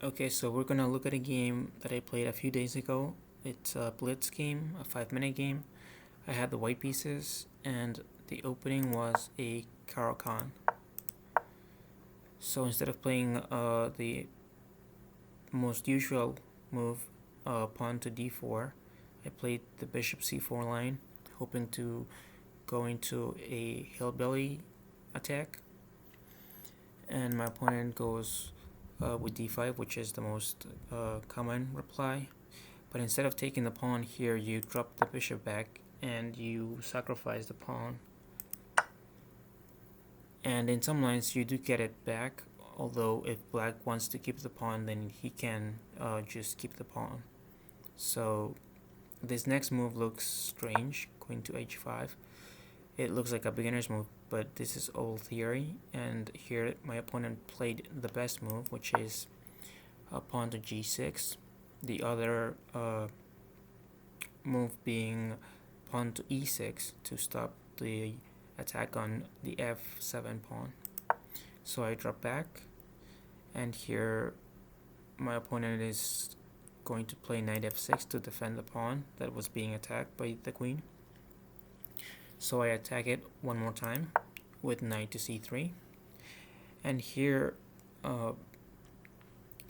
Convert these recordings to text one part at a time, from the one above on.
Okay, so we're gonna look at a game that I played a few days ago. It's a blitz game, a 5 minute game. I had the white pieces, and the opening was a Caro-Kann. So instead of playing the most usual move, pawn to d4, I played the bishop c4 line, hoping to go into a hillbilly attack. And my opponent goes with d5, which is the most common reply. But instead of taking the pawn here, you drop the bishop back and you sacrifice the pawn. And in some lines, you do get it back, although if black wants to keep the pawn, then he can just keep the pawn. So this next move looks strange, queen to h5. It looks like a beginner's move, but this is old theory, and here my opponent played the best move, which is a pawn to g6. The other move being pawn to e6 to stop the attack on the f7 pawn. So I drop back, and here my opponent is going to play knight f6 to defend the pawn that was being attacked by the queen. So I attack it one more time with knight to c3, and here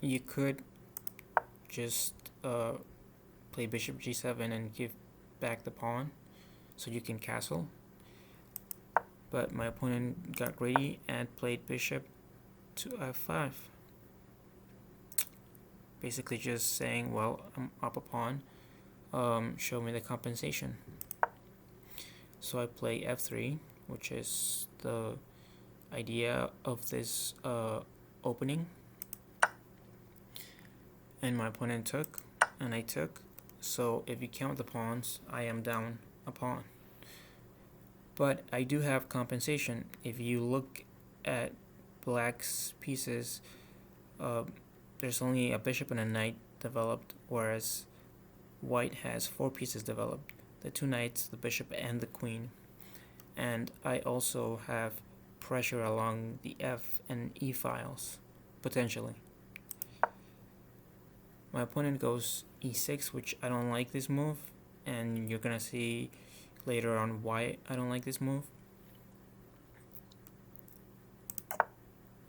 you could just play bishop g7 and give back the pawn so you can castle, but my opponent got greedy and played bishop to f5, basically just saying, well, I'm up a pawn, show me the compensation. So I play f3, which is the idea of this opening, and my opponent took and I took. So if you count the pawns, I am down a pawn, but I do have compensation. If you look at black's pieces, there's only a bishop and a knight developed, whereas white has 4 pieces developed: the 2 knights, the bishop, and the queen. And I also have pressure along the f and e files, potentially. My opponent goes e6, which I don't like this move, and you're gonna see later on why I don't like this move.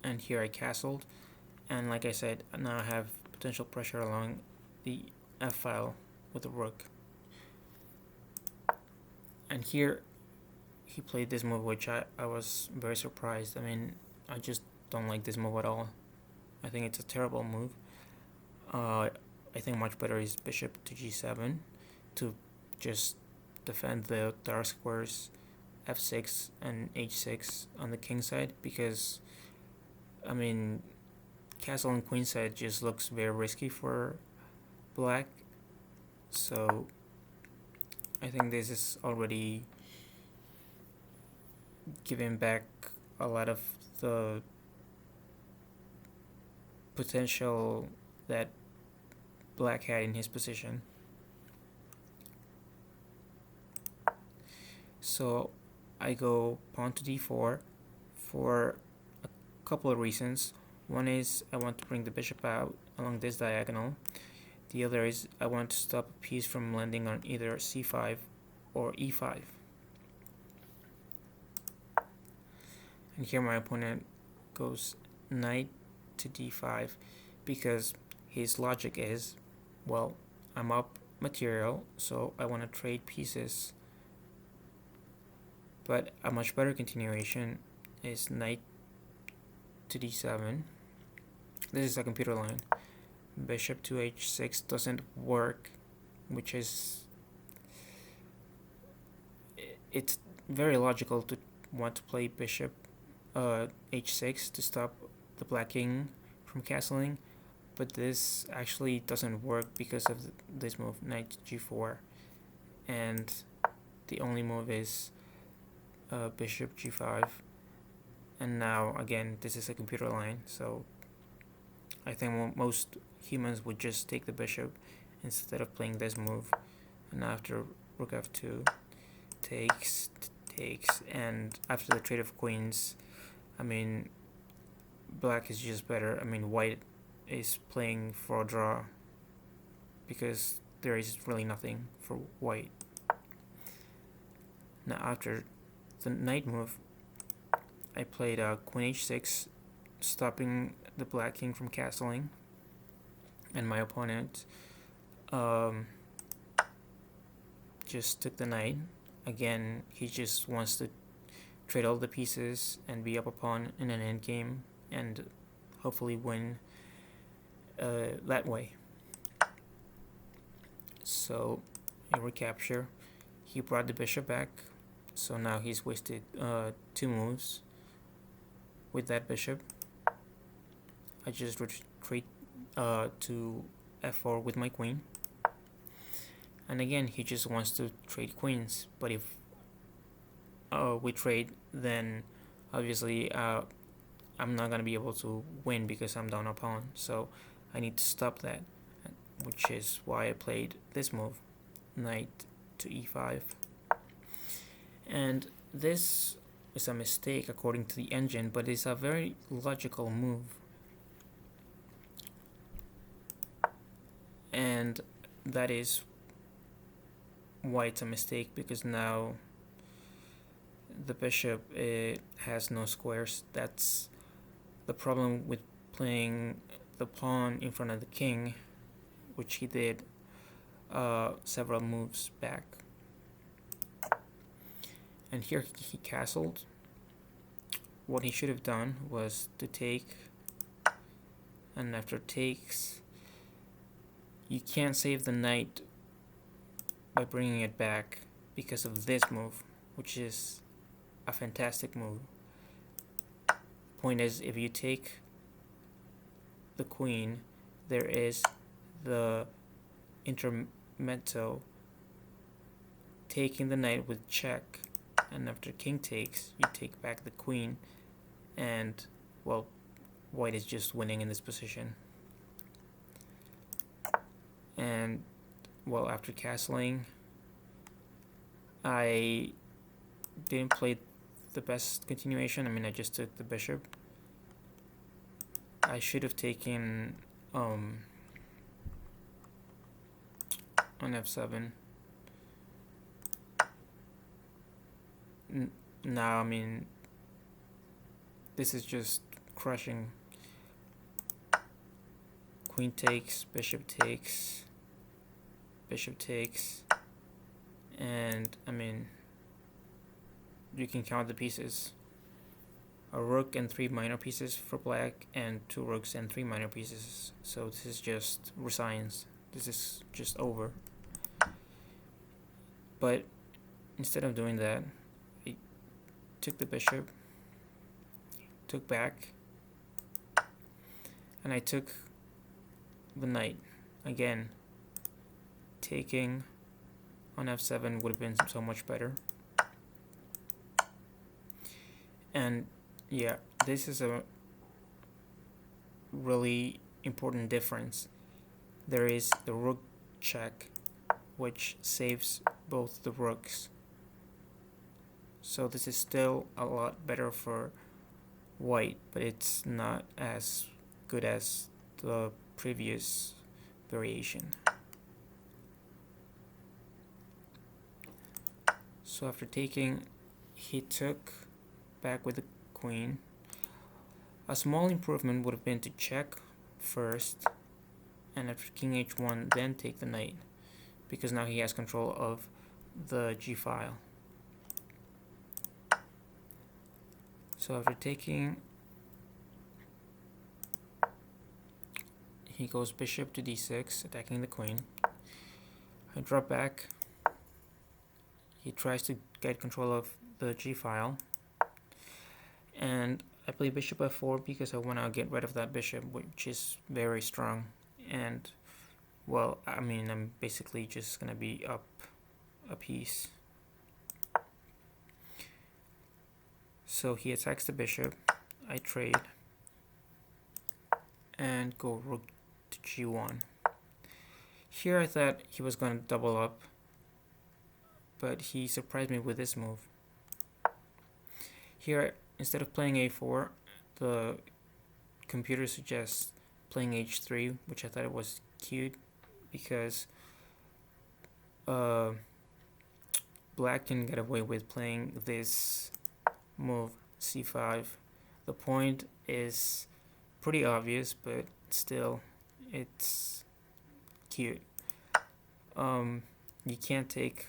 And here I castled, and like I said, now I have potential pressure along the f file with the rook. And here he played this move, which I was very surprised. I mean, I just don't like this move at all. I think it's a terrible move. I think much better is bishop to g7 to just defend the dark squares f6 and h6 on the king side, because I mean, castle and queen side just looks very risky for black. So I think this is already giving back a lot of the potential that black had in his position. So I go pawn to d4 for a couple of reasons. One is I want to bring the bishop out along this diagonal. The other is I want to stop a piece from landing on either c5 or e5. And here my opponent goes knight to d5 because his logic is, well, I'm up material, so I want to trade pieces. But a much better continuation is knight to d7. This is a computer line. Bishop to h6 doesn't work, which is, it's very logical to want to play bishop h6 to stop the black king from castling, but this actually doesn't work because of this move, knight g4, and the only move is bishop g5. And now again, this is a computer line, so I think most humans would just take the bishop instead of playing this move. And after rook f2 takes, and after the trade of queens, I mean, black is just better. I mean, white is playing for a draw because there is really nothing for white. Now after the knight move, I played queen h6, stopping the black king from castling, and my opponent just took the knight. Again, he just wants to trade all the pieces and be up a pawn in an endgame and hopefully win that way. So a recapture. He brought the bishop back, so now he's wasted 2 moves with that bishop. I just retreat to f4 with my queen, and again he just wants to trade queens, but if we trade, then obviously I'm not gonna be able to win because I'm down a pawn, so I need to stop that, which is why I played this move, knight to e5. And this is a mistake according to the engine, but it's a very logical move. And that is why it's a mistake, because now the bishop has no squares. That's the problem with playing the pawn in front of the king, which he did several moves back. And here he castled. What he should have done was to take, and after takes, you can't save the knight by bringing it back because of this move, which is a fantastic move. Point is, if you take the queen, there is the intermezzo taking the knight with check, and after king takes, you take back the queen, and well, white is just winning in this position. And well, after castling, I didn't play the best continuation. I mean, I just took the bishop. I should have taken on f7. Now, I mean, this is just crushing. Queen takes, bishop takes, and I mean, you can count the pieces. A rook and 3 minor pieces for black, and 2 rooks and 3 minor pieces. So this is just resigns. This is just over. But instead of doing that, I took the bishop, took back, and I took the knight. Again, taking on f7 would have been so much better. And yeah, this is a really important difference. There is the rook check, which saves both the rooks. So this is still a lot better for white, but it's not as good as the previous variation. So after taking, he took back with the queen. A small improvement would have been to check first, and after king h1 then take the knight, because now he has control of the g file. So after taking, he goes bishop to d6, attacking the queen. I drop back. He tries to get control of the g file, and I play bishop f4 because I want to get rid of that bishop, which is very strong. And well, I mean, I'm basically just gonna be up a piece. So he attacks the bishop. I trade and go rook to g1. Here I thought he was going to double up, but he surprised me with this move. Here, instead of playing a4, the computer suggests playing h3, which I thought it was cute because black can get away with playing this move c5. The point is pretty obvious, but still, it's cute. You can't take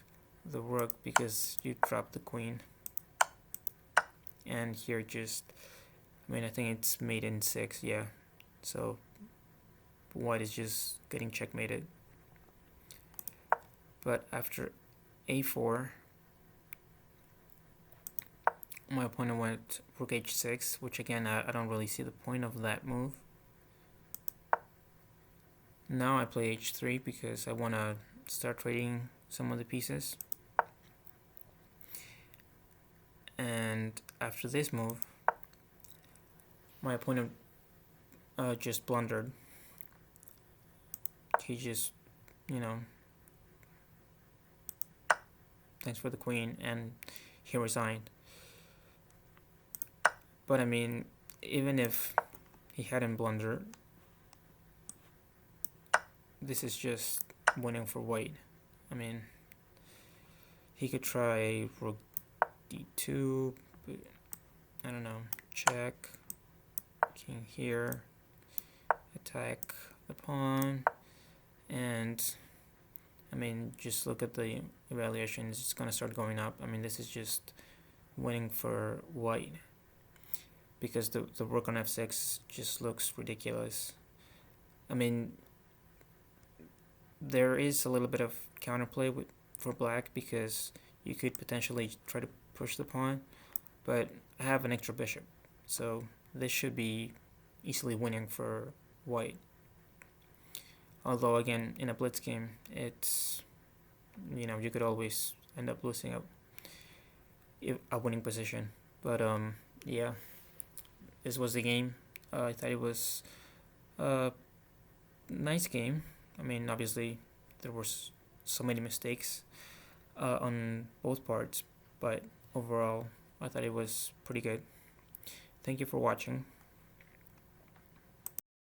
the rook because you drop the queen, and here just, I mean, I think it's mate in 6, yeah. So white is just getting checkmated. But after a4, my opponent went rook h6, which again, I don't really see the point of that move. Now I play h3 because I want to start trading some of the pieces. And after this move, my opponent just blundered. He just, thanks for the queen, and he resigned. But I mean, even if he hadn't blundered, this is just winning for white. I mean, he could try rook d2, but I don't know, check, king here, attack the pawn, and I mean, just look at the evaluations, it's gonna start going up. I mean, this is just winning for white because the rook on f6 just looks ridiculous. I mean, there is a little bit of counterplay for black because you could potentially try to push the pawn, but I have an extra bishop, so this should be easily winning for white. Although again, in a blitz game, it's, you could always end up losing a winning position. But yeah, this was the game. I thought it was a nice game. I mean, obviously there were so many mistakes on both parts, but overall I thought it was pretty good. Thank you for watching.